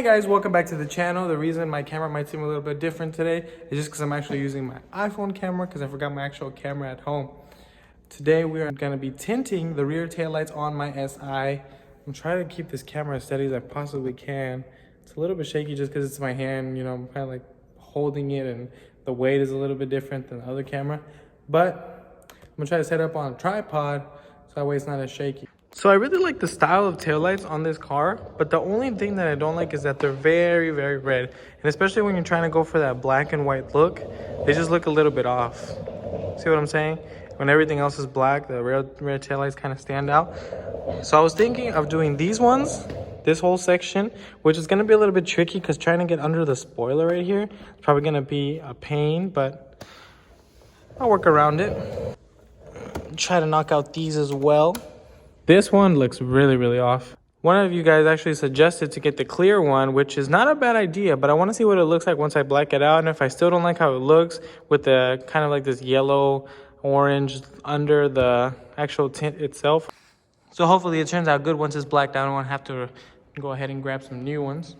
Hey guys, welcome back to the channel. The reason my camera might seem a little bit different today is just because I'm actually using my iPhone camera because I forgot my actual camera at home. Today we are going to be tinting the rear taillights on my SI. I'm trying to keep this camera as steady as I possibly can. It's a little bit shaky just because it's my hand, you know, I'm kind of like holding it and the weight is a little bit different than the other camera. But I'm going to try to set it up on a tripod so that way it's not as shaky. So I really like the style of taillights on this car, but the only thing that I don't like is that they're very, very red. And especially when you're trying to go for that black and white look, they just look a little bit off. See what I'm saying? When everything else is black, the rear taillights kind of stand out. So I was thinking of doing these ones, this whole section, which is going to be a little bit tricky because trying to get under the spoiler right here is probably going to be a pain, but I'll work around it. Try to knock out these as well. This one looks really, really off. One of you guys actually suggested to get the clear one, which is not a bad idea, but I want to see what it looks like once I black it out. And if I still don't like how it looks with the kind of like this yellow orange under the actual tint itself. So hopefully it turns out good once it's blacked out. I won't have to go ahead and grab some new ones.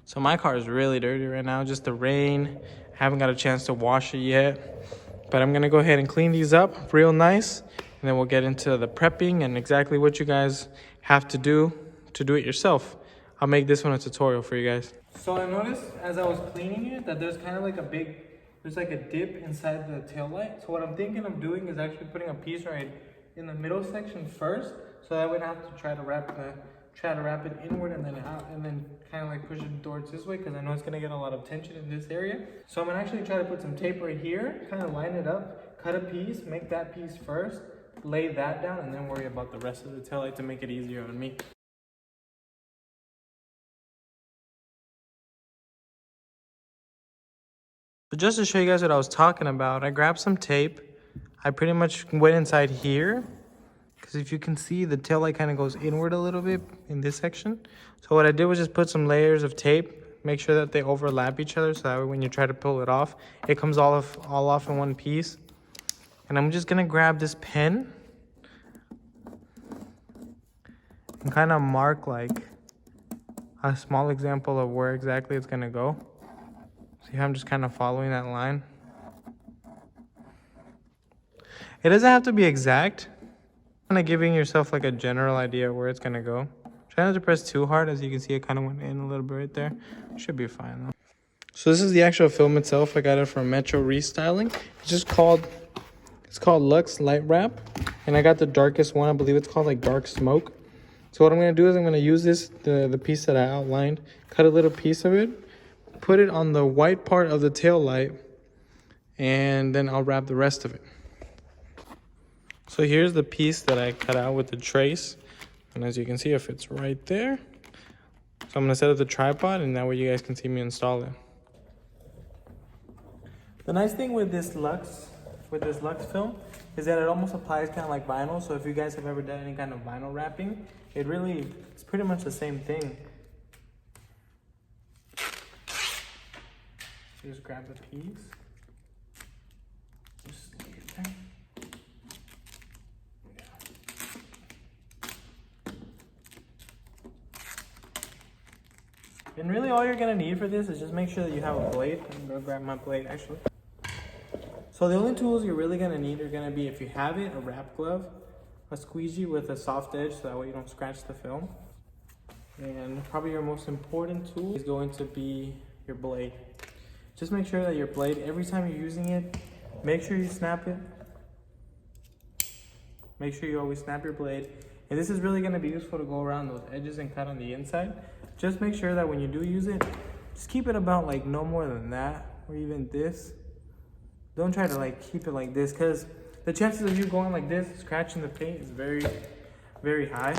So my car is really dirty right now, just the rain. I haven't got a chance to wash it yet, but I'm gonna go ahead and clean these up real nice. And then we'll get into the prepping and exactly what you guys have to do it yourself. I'll make this one a tutorial for you guys. So I noticed as I was cleaning it that there's kind of like there's like a dip inside the tail light. So what I'm thinking of doing is actually putting a piece right in the middle section first, so that I would have to try to wrap it inward and then out, and then kind of like push it towards this way because I know it's gonna get a lot of tension in this area. So I'm gonna actually try to put some tape right here, kind of line it up, cut a piece, make that piece first, lay that down, and then worry about the rest of the taillight to make it easier on me. So just to show you guys what I was talking about, I grabbed some tape. I pretty much went inside here because if you can see, the taillight kind of goes inward a little bit in this section. So what I did was just put some layers of tape, make sure that they overlap each other so that way when you try to pull it off, it comes all off in one piece. And I'm just gonna grab this pen and kind of mark like a small example of where exactly it's gonna go. See how I'm just kind of following that line? It doesn't have to be exact. Kind of giving yourself like a general idea of where it's gonna go. Try not to press too hard. As you can see, it kind of went in a little bit right there. Should be fine though. So this is the actual film itself. I got it from Metro Restyling. It's called Luxe Light Wrap, and I got the darkest one. I believe it's called like Dark Smoke. So what I'm gonna do is I'm gonna use the piece that I outlined, cut a little piece of it, put it on the white part of the tail light, and then I'll wrap the rest of it. So here's the piece that I cut out with the trace, and as you can see, it fits right there. So I'm gonna set up the tripod, and that way you guys can see me install it. The nice thing with this Luxe film is that it almost applies kind of like vinyl. So if you guys have ever done any kind of vinyl wrapping, it's pretty much the same thing. Just grab the piece. Just stick it there. And really all you're gonna need for this is just make sure that you have a blade. I'm gonna grab my blade actually. So the only tools you're really gonna need are gonna be, if you have it, a wrap glove, a squeegee with a soft edge so that way you don't scratch the film. And probably your most important tool is going to be your blade. Just make sure that your blade, every time you're using it, make sure you snap it. Make sure you always snap your blade. And this is really gonna be useful to go around those edges and cut on the inside. Just make sure that when you do use it, just keep it about like no more than that, or even this. Don't try to like keep it like this, because the chances of you going like this, scratching the paint, is very, very high.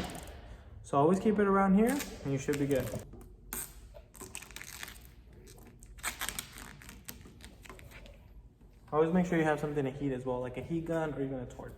So always keep it around here and you should be good. Always make sure you have something to heat as well, like a heat gun or even a torch.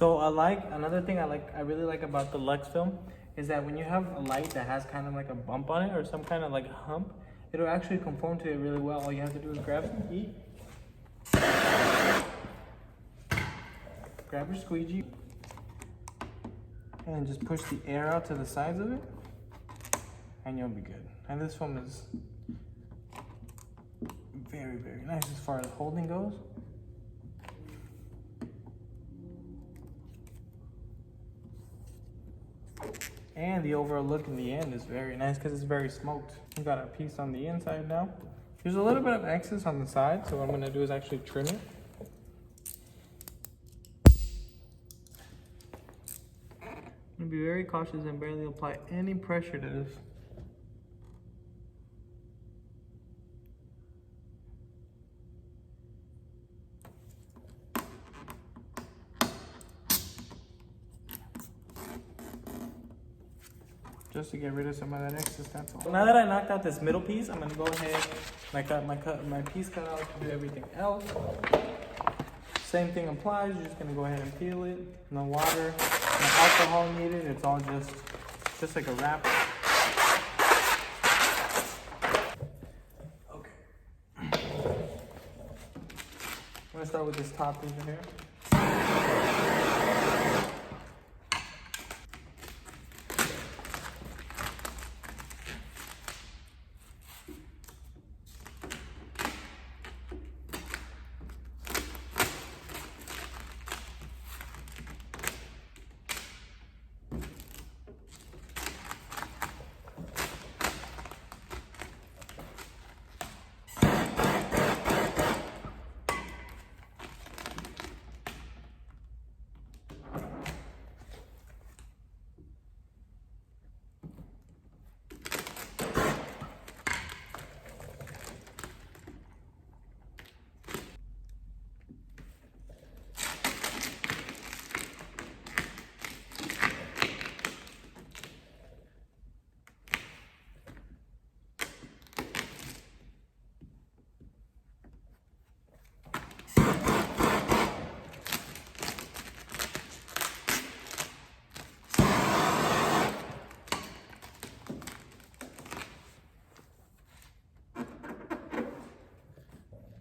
So another thing I really like about the Lux film is that when you have a light that has kind of like a bump on it or some kind of like hump, it'll actually conform to it really well. All you have to do is grab some heat, grab your squeegee, and just push the air out to the sides of it, and you'll be good. And this film is very, very nice as far as holding goes. And the overall look in the end is very nice because it's very smoked. We got our piece on the inside now. There's a little bit of excess on the side, so what I'm going to do is actually trim it. I'm going to be very cautious and barely apply any pressure to this. Just to get rid of some of that excess, that's all. Now that I knocked out this middle piece, I'm gonna go ahead and my piece cut out to do everything else. Same thing applies, you're just gonna go ahead and peel it. No water, no alcohol needed, it's all just like a wrap. Okay. I'm gonna start with this top piece here.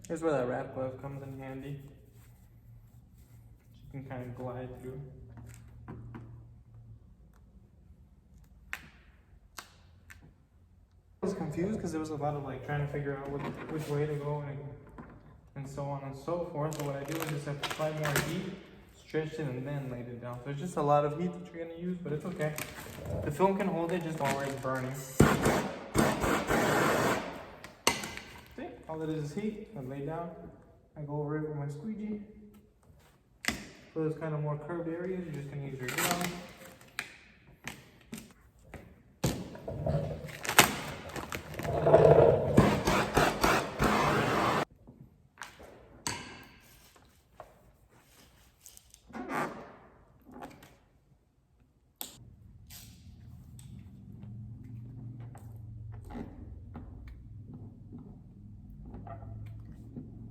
Here's where that wrap glove comes in handy. You can kind of glide through. I was confused because there was a lot of like trying to figure out which way to go and so on and so forth. So what I do is just apply more heat, stretch it, and then laid it down. So it's just a lot of heat that you're gonna use, but it's okay. The film can hold it just while it's burning. All it is heat. I lay down. I go over it with my squeegee. For those kind of more curved areas, you're just going to use your glove.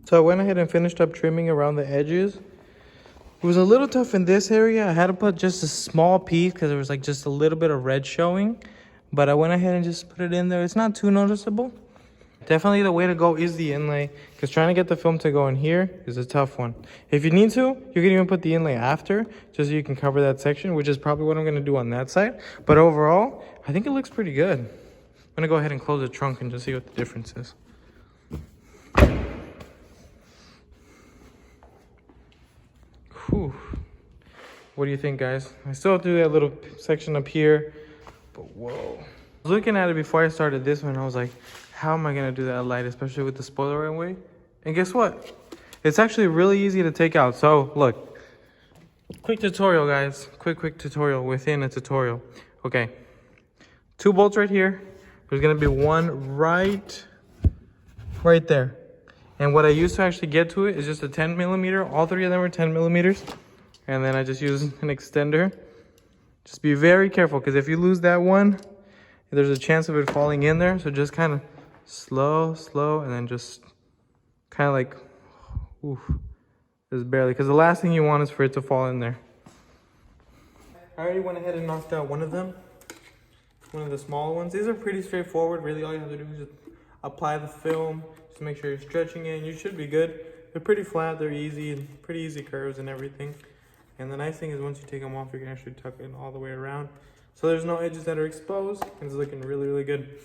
So I went ahead and finished up trimming around the edges. It was a little tough in this area. I had to put just a small piece because there was like just a little bit of red showing. But I went ahead and just put it in there. It's not too noticeable. Definitely the way to go is the inlay, because trying to get the film to go in here is a tough one. If you need to, you can even put the inlay after, just so you can cover that section, which is probably what I'm going to do on that side. But overall, I think it looks pretty good. I'm going to go ahead and close the trunk and just see what the difference is. Whew. What do you think, guys? I still have to do that little section up here, but whoa. I was looking at it before I started this one. I was like, how am I going to do that light, especially with the spoiler away? And guess what? It's actually really easy to take out. So look, quick tutorial, guys. Quick tutorial within a tutorial. Okay, 2 bolts right here. There's going to be one right there. And what I used to actually get to it is just a 10 millimeter. All 3 of them are 10 millimeters. And then I just use an extender. Just be very careful, because if you lose that one, there's a chance of it falling in there. So just kind of slow, and then just kind of like, oof, just barely. Because the last thing you want is for it to fall in there. I already went ahead and knocked out one of them. One of the small ones. These are pretty straightforward. Really, all you have to do is just apply the film. Just make sure you're stretching it and you should be good. They're pretty flat, they're easy, pretty easy curves and everything. And the nice thing is once you take them off, you can actually tuck it all the way around. So there's no edges that are exposed, and it's looking really, really good.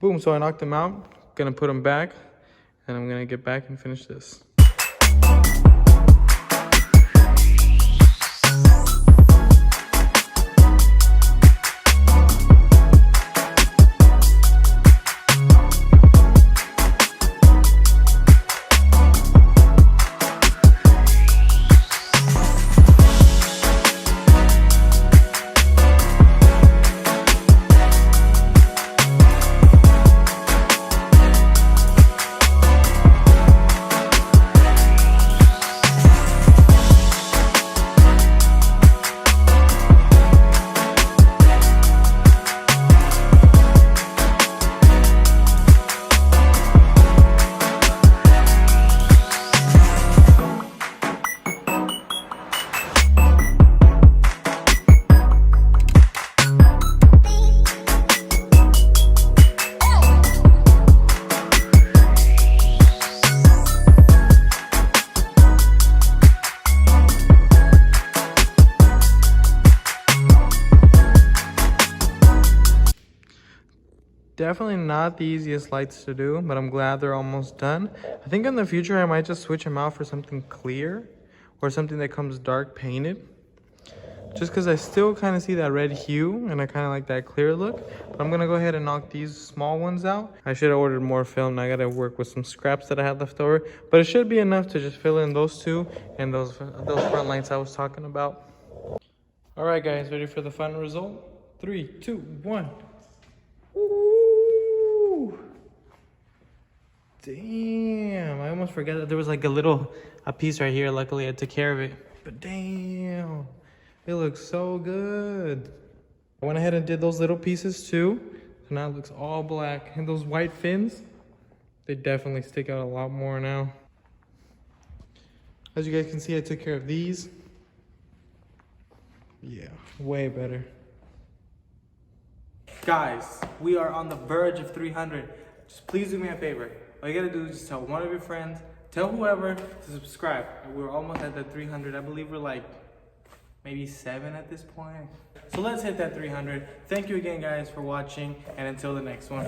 Boom, so I knocked them out. Gonna put them back, and I'm gonna get back and finish this. Definitely not the easiest lights to do, but I'm glad they're almost done. I think in the future I might just switch them out for something clear or something that comes dark painted. Just because I still kind of see that red hue and I kind of like that clear look. But I'm going to go ahead and knock these small ones out. I should have ordered more film. I got to work with some scraps that I had left over. But it should be enough to just fill in those two and those front lights I was talking about. All right, guys, ready for the final result? 3, 2, 1. Ooh. Damn, I almost forgot that there was like a piece right here. Luckily I took care of it. But damn, it looks so good. I went ahead and did those little pieces too. So now it looks all black. And those white fins, they definitely stick out a lot more now. As you guys can see, I took care of these. Yeah, way better. Guys, we are on the verge of 300. Just please do me a favor. All you gotta do is just tell one of your friends, tell whoever to subscribe. We're almost at that 300. I believe we're like maybe 7 at this point. So let's hit that 300. Thank you again, guys, for watching, and until the next one.